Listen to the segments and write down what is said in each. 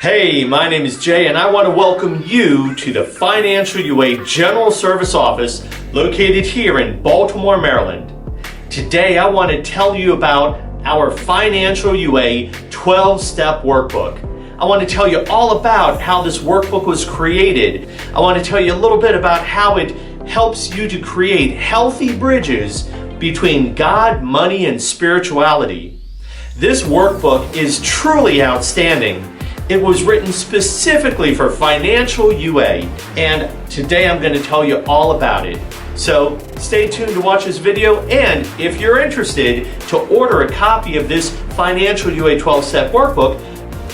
Hey, my name is Jay and I want to welcome you to the Financial UA General Service Office located here in Baltimore, Maryland. Today I want to tell you about our Financial UA 12-Step Workbook. I want to tell you all about how this workbook was created. I want to tell you a little bit about how it helps you to create healthy bridges between God, money, and spirituality. This workbook is truly outstanding. It was written specifically for Financial UA, and today I'm going to tell you all about it. So stay tuned to watch this video, and if you're interested to order a copy of this Financial UA 12-Step Workbook,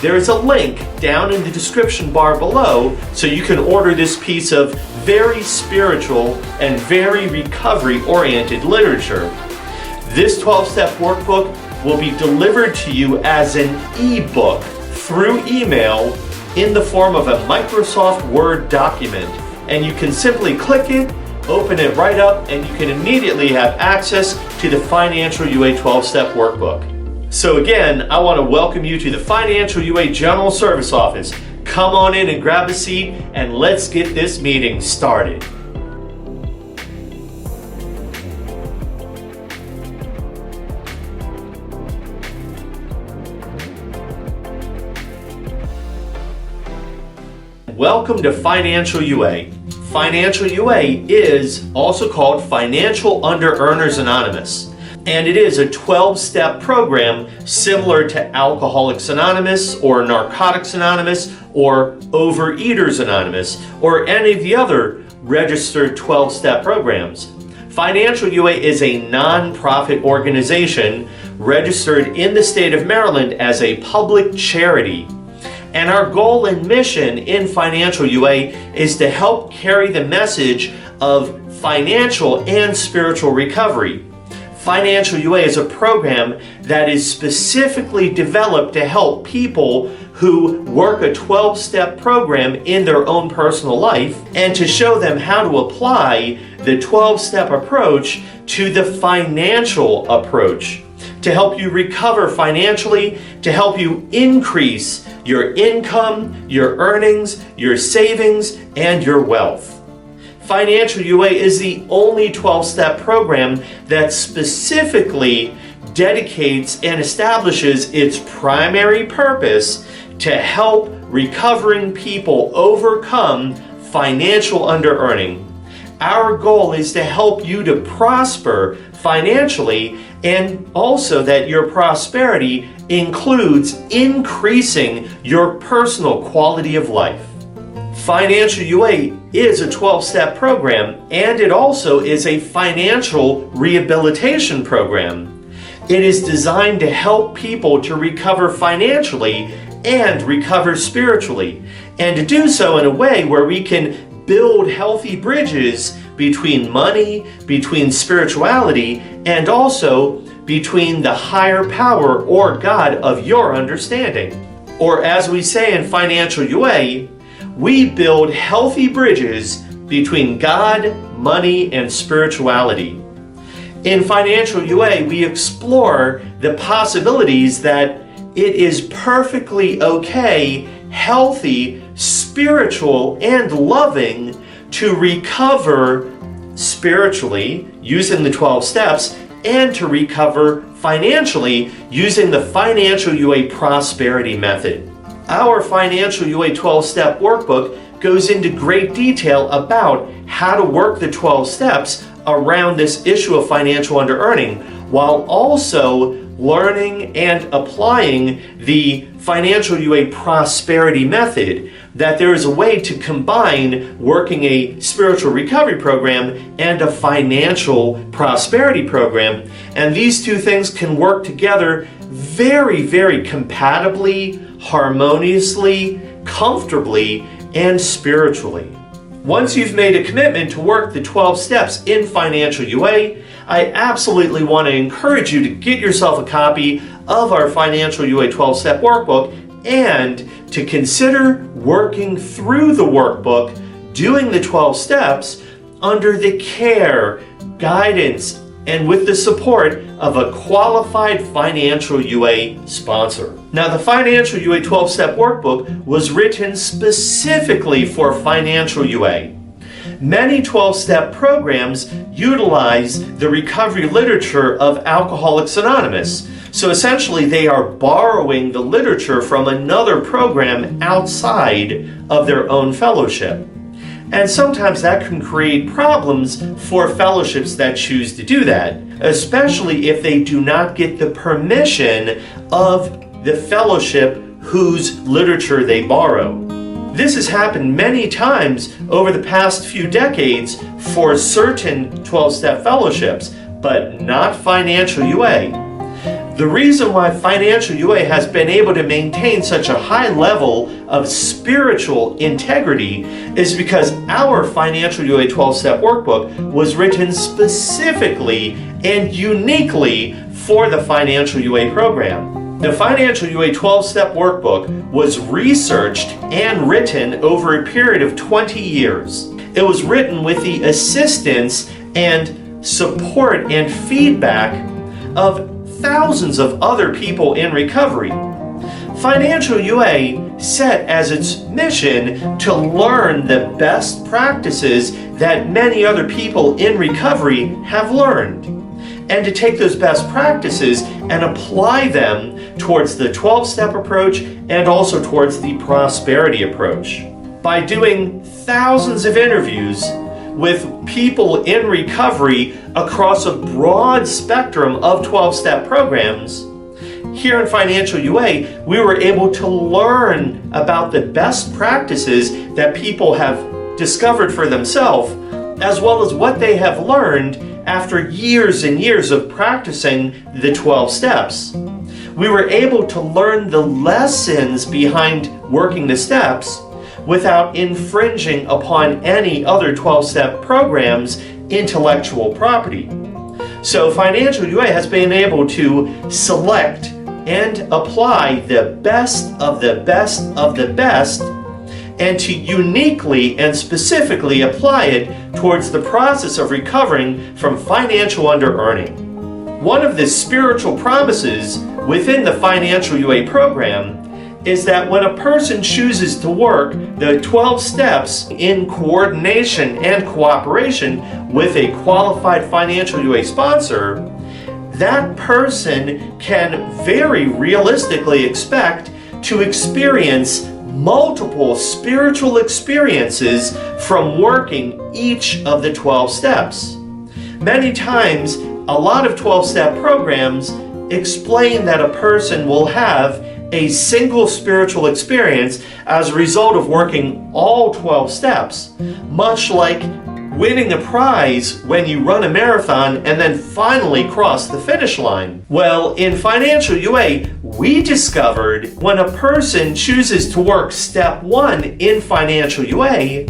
there is a link down in the description bar below so you can order this piece of very spiritual and very recovery-oriented literature. This 12-Step Workbook will be delivered to you as an e-book through email in the form of a Microsoft Word document, and you can simply click it, open it right up, and you can immediately have access to the Financial UA 12-Step Workbook. So again, I want to welcome you to the Financial UA General Service Office. Come on in and grab a seat, and let's get this meeting started. Welcome to Financial UA. Financial UA is also called Financial Under-Earners Anonymous, and it is a 12-step program similar to Alcoholics Anonymous or Narcotics Anonymous or Overeaters Anonymous or any of the other registered 12-step programs. Financial UA is a non-profit organization registered in the state of Maryland as a public charity. And our goal and mission in Financial UA is to help carry the message of financial and spiritual recovery. Financial UA is a program that is specifically developed to help people who work a 12-step program in their own personal life and to show them how to apply the 12-step approach to the financial approach, to help you recover financially, to help you increase your income, your earnings, your savings, and your wealth. Financial UA is the only 12-step program that specifically dedicates and establishes its primary purpose to help recovering people overcome financial under-earning. Our goal is to help you to prosper financially, and also that your prosperity includes increasing your personal quality of life. Financial UA is a 12-step program, and it also is a financial rehabilitation program. It is designed to help people to recover financially and recover spiritually, and to do so in a way where we can build healthy bridges between money, between spirituality, and also between the higher power or God of your understanding. Or as we say in Financial UA, we build healthy bridges between God, money, and spirituality. In Financial UA, we explore the possibilities that it is perfectly okay, healthy, spiritual, and loving to recover spiritually using the 12 steps and to recover financially using the Financial UA Prosperity Method. Our Financial UA 12-Step Workbook goes into great detail about how to work the 12 steps around this issue of financial under-earning, while also learning and applying the Financial UA Prosperity Method, that there is a way to combine working a spiritual recovery program and a financial prosperity program. And these two things can work together very, very compatibly, harmoniously, comfortably, and spiritually. Once you've made a commitment to work the 12 steps in Financial UA, I absolutely want to encourage you to get yourself a copy of our Financial UA 12-Step Workbook and to consider working through the workbook, doing the 12 steps under the care, guidance, and with the support of a qualified financial UA sponsor. Now, the Financial UA 12-Step Workbook was written specifically for financial UA. Many 12-step programs utilize the recovery literature of Alcoholics Anonymous. So essentially, they are borrowing the literature from another program outside of their own fellowship. And sometimes that can create problems for fellowships that choose to do that, especially if they do not get the permission of the fellowship whose literature they borrow. This has happened many times over the past few decades for certain 12-step fellowships, but not financial UA. The reason why financial UA has been able to maintain such a high level of spiritual integrity is because our Financial UA 12-Step Workbook was written specifically and uniquely for the Financial UA program. The Financial UA 12-Step Workbook was researched and written over a period of 20 years. It was written with the assistance and support and feedback of thousands of other people in recovery. Financial UA set as its mission to learn the best practices that many other people in recovery have learned, and to take those best practices and apply them towards the 12-step approach and also towards the prosperity approach. By doing thousands of interviews with people in recovery across a broad spectrum of 12-step programs, here in Financial UA, we were able to learn about the best practices that people have discovered for themselves, as well as what they have learned after years and years of practicing the 12 steps. We were able to learn the lessons behind working the steps without infringing upon any other 12-step program's intellectual property. So Financial UA has been able to select and apply the best of the best of the best, and to uniquely and specifically apply it towards the process of recovering from financial under-earning. One of the spiritual promises within the Financial UA program is that when a person chooses to work the 12 steps in coordination and cooperation with a qualified Financial UA sponsor, that person can very realistically expect to experience multiple spiritual experiences from working each of the 12 steps. Many times, a lot of 12-step programs explain that a person will have a single spiritual experience as a result of working all 12 steps, much like winning a prize when you run a marathon and then finally cross the finish line. Well, in Financial UA, we discovered when a person chooses to work step 1 in Financial UA,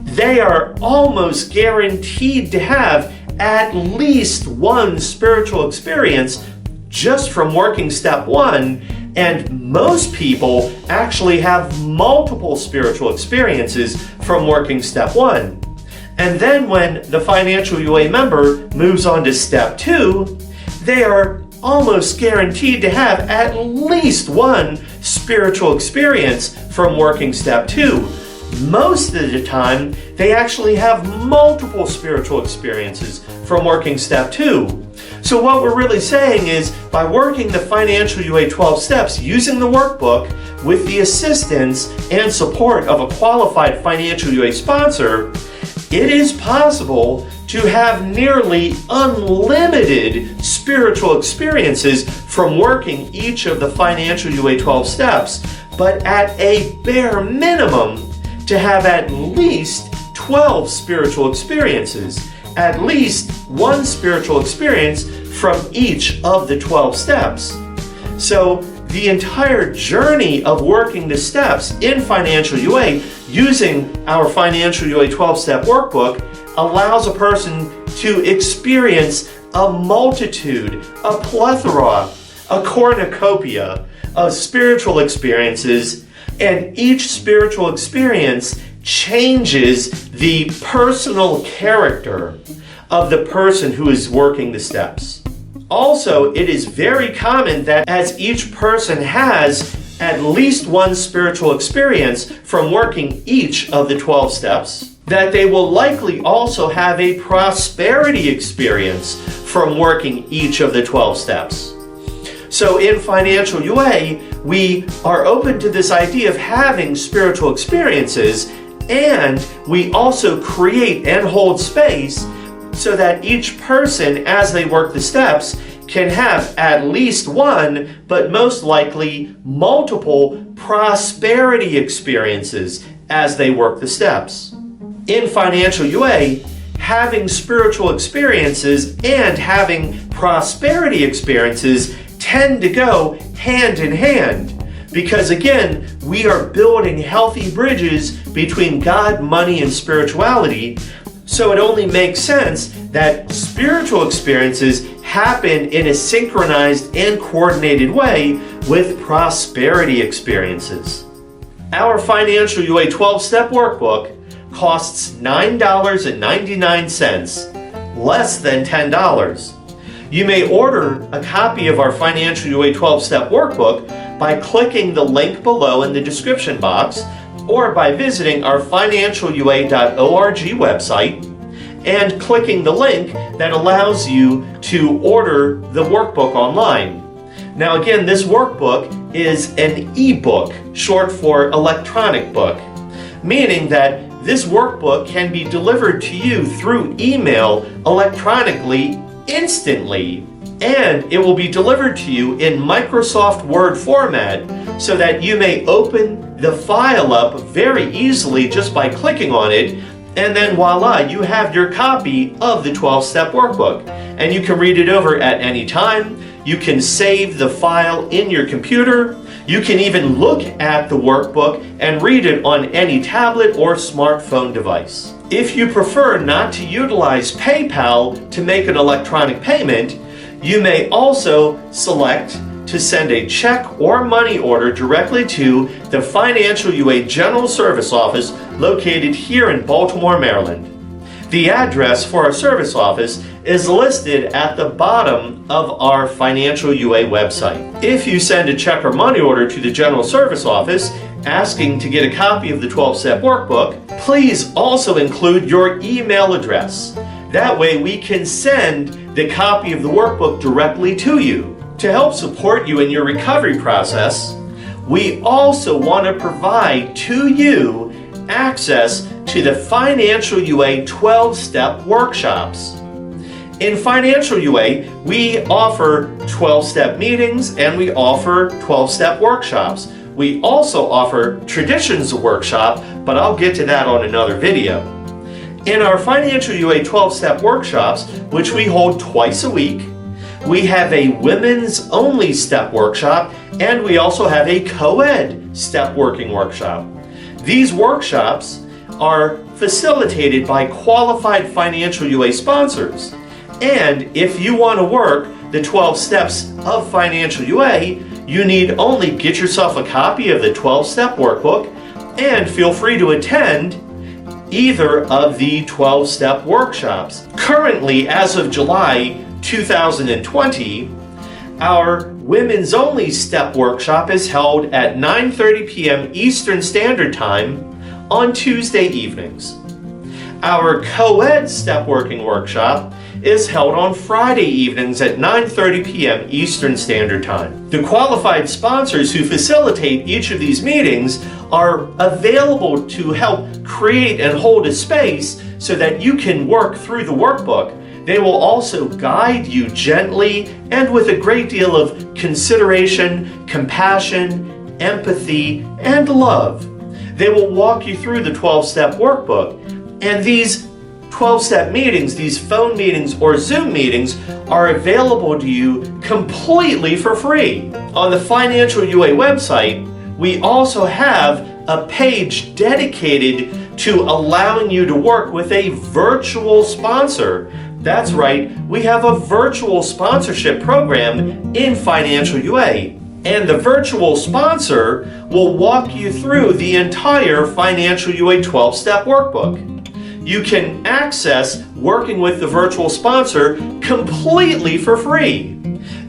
they are almost guaranteed to have at least one spiritual experience just from working step 1, and most people actually have multiple spiritual experiences from working step 1. And then when the Financial UA member moves on to step 2, they are almost guaranteed to have at least one spiritual experience from working step 2. Most of the time, they actually have multiple spiritual experiences from working step 2. So what we're really saying is, by working the Financial UA 12 steps using the workbook with the assistance and support of a qualified Financial UA sponsor, it is possible to have nearly unlimited spiritual experiences from working each of the Financial UA 12 steps, but at a bare minimum to have at least 12 spiritual experiences, at least one spiritual experience from each of the 12 steps. So the entire journey of working the steps in Financial UA using our Financial UA 12-step workbook allows a person to experience a multitude, a plethora, a cornucopia of spiritual experiences, and each spiritual experience changes the personal character of the person who is working the steps. Also, it is very common that as each person has at least one spiritual experience from working each of the 12 steps, that they will likely also have a prosperity experience from working each of the 12 steps. So in Financial UA, we are open to this idea of having spiritual experiences, and we also create and hold space so that each person, as they work the steps, can have at least one, but most likely multiple prosperity experiences as they work the steps. In Financial UA, having spiritual experiences and having prosperity experiences tend to go hand in hand, because again, we are building healthy bridges between God, money, and spirituality. So it only makes sense that spiritual experiences happen in a synchronized and coordinated way with prosperity experiences. Our Financial UA 12-step workbook costs $9.99, less than $10. You may order a copy of our Financial UA 12-step workbook by clicking the link below in the description box, or by visiting our financialua.org website and clicking the link that allows you to order the workbook online. Now again, this workbook is an e-book, short for electronic book, meaning that this workbook can be delivered to you through email electronically instantly, and it will be delivered to you in Microsoft Word format so that you may open the file up very easily just by clicking on it, and then voila, you have your copy of the 12-step workbook, and you can read it over at any time. You can save the file in your computer. You can even look at the workbook and read it on any tablet or smartphone device. If you prefer not to utilize PayPal to make an electronic payment, you may also select to send a check or money order directly to the Financial UA General Service Office located here in Baltimore, Maryland. The address for our service office is listed at the bottom of our Financial UA website. If you send a check or money order to the General Service Office asking to get a copy of the 12-step workbook, please also include your email address. That way we can send the copy of the workbook directly to you. To help support you in your recovery process, we also want to provide to you access to the Financial UA 12-step workshops. In Financial UA, we offer 12-step meetings and we offer 12-step workshops. We also offer Traditions Workshop, but I'll get to that on another video. In our Financial UA 12-step workshops, which we hold twice a week, we have a women's only step workshop, and we also have a co-ed step working workshop. These workshops are facilitated by qualified Financial UA sponsors. And if you want to work the 12 steps of Financial UA, you need only get yourself a copy of the 12-step workbook and feel free to attend either of the 12-step workshops. Currently, as of July 2020, our Women's Only Step Workshop is held at 9:30 p.m. Eastern Standard Time on Tuesday evenings. Our Co-ed Step Working Workshop is held on Friday evenings at 9:30 p.m. Eastern Standard Time. The qualified sponsors who facilitate each of these meetings are available to help create and hold a space so that you can work through the workbook. They will also guide you gently and with a great deal of consideration, compassion, empathy, and love. They will walk you through the 12-step workbook. And these 12-step meetings, these phone meetings or Zoom meetings, are available to you completely for free. On the Financial UA website, we also have a page dedicated to allowing you to work with a virtual sponsor. That's right, we have a virtual sponsorship program in Financial UA. And the virtual sponsor will walk you through the entire Financial UA 12-step workbook. You can access working with the virtual sponsor completely for free.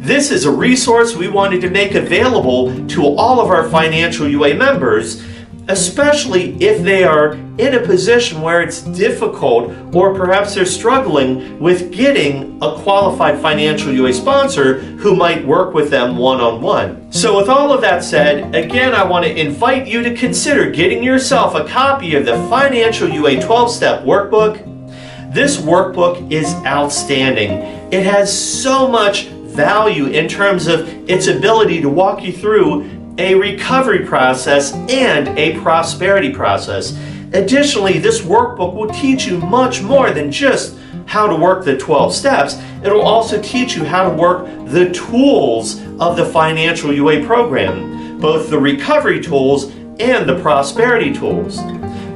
This is a resource we wanted to make available to all of our Financial UA members, especially if they are in a position where it's difficult or perhaps they're struggling with getting a qualified Financial UA sponsor who might work with them one-on-one. So with all of that said, again, I want to invite you to consider getting yourself a copy of the Financial UA 12-Step Workbook. This workbook is outstanding. It has so much value in terms of its ability to walk you through a recovery process and a prosperity process. Additionally, this workbook will teach you much more than just how to work the 12 steps. It will also teach you how to work the tools of the Financial UA program, both the recovery tools and the prosperity tools.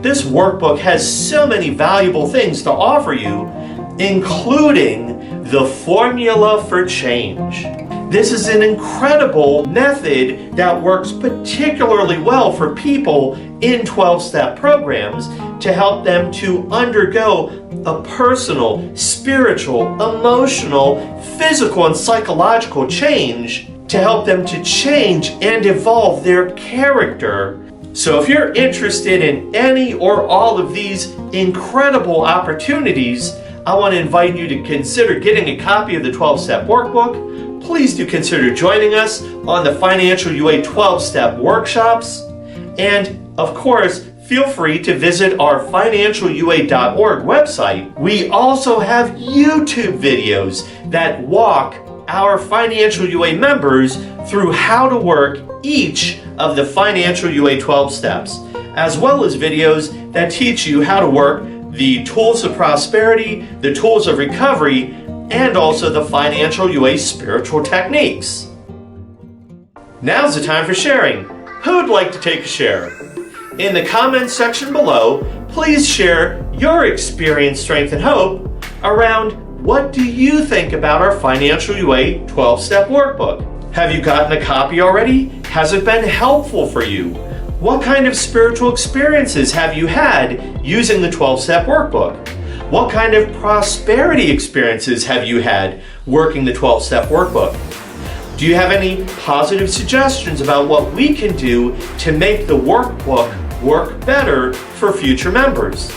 This workbook has so many valuable things to offer you, including the formula for change. This is an incredible method that works particularly well for people in 12-step programs to help them to undergo a personal, spiritual, emotional, physical, and psychological change to help them to change and evolve their character. So if you're interested in any or all of these incredible opportunities, I want to invite you to consider getting a copy of the 12-Step Workbook. Please do consider joining us on the Financial UA 12-Step Workshops. And of course, feel free to visit our financialua.org website. We also have YouTube videos that walk our Financial UA members through how to work each of the Financial UA 12 steps, as well as videos that teach you how to work the tools of prosperity, the tools of recovery, and also the Financial UA spiritual techniques. Now's the time for sharing. Who would like to take a share? In the comments section below, please share your experience, strength, and hope around what do you think about our Financial UA 12-Step Workbook. Have you gotten a copy already? Has it been helpful for you? What kind of spiritual experiences have you had using the 12-Step Workbook? What kind of prosperity experiences have you had working the 12-Step Workbook? Do you have any positive suggestions about what we can do to make the workbook work better for future members?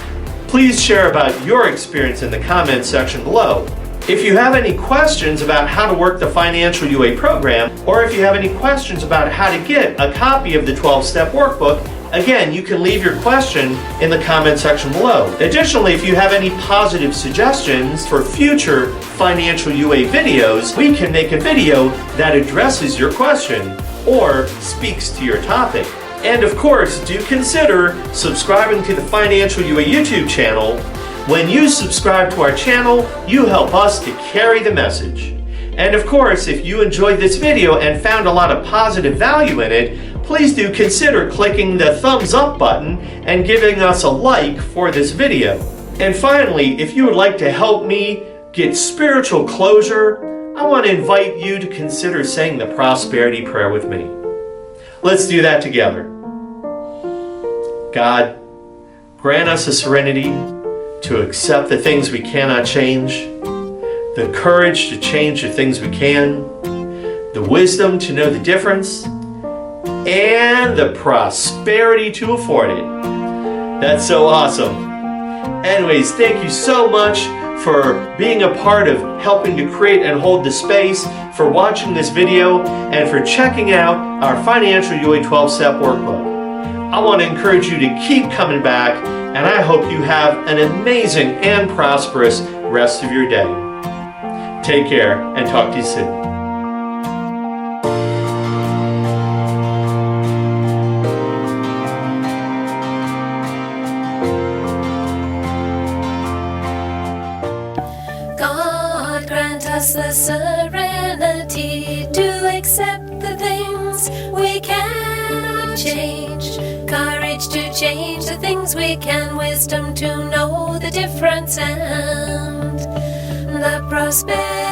Please share about your experience in the comments section below. If you have any questions about how to work the Financial UA program, or if you have any questions about how to get a copy of the 12-Step Workbook, again, you can leave your question in the comment section below. Additionally, if you have any positive suggestions for future Financial UA videos, we can make a video that addresses your question or speaks to your topic. And of course, do consider subscribing to the Financial UA YouTube channel. When you subscribe to our channel, you help us to carry the message. And of course, if you enjoyed this video and found a lot of positive value in it, please do consider clicking the thumbs up button and giving us a like for this video. And finally, if you would like to help me get spiritual closure, I want to invite you to consider saying the prosperity prayer with me. Let's do that together. God, grant us the serenity to accept the things we cannot change, the courage to change the things we can, the wisdom to know the difference, and the prosperity to afford it. That's so awesome. Anyways, thank you so much for being a part of helping to create and hold the space, for watching this video, and for checking out our Financial UA 12-Step Workbook. I want to encourage you to keep coming back, and I hope you have an amazing and prosperous rest of your day. Take care, and talk to you soon. God grant us the serenity to accept the things we cannot change, courage to change the things we can, wisdom to know the difference, and the prosperity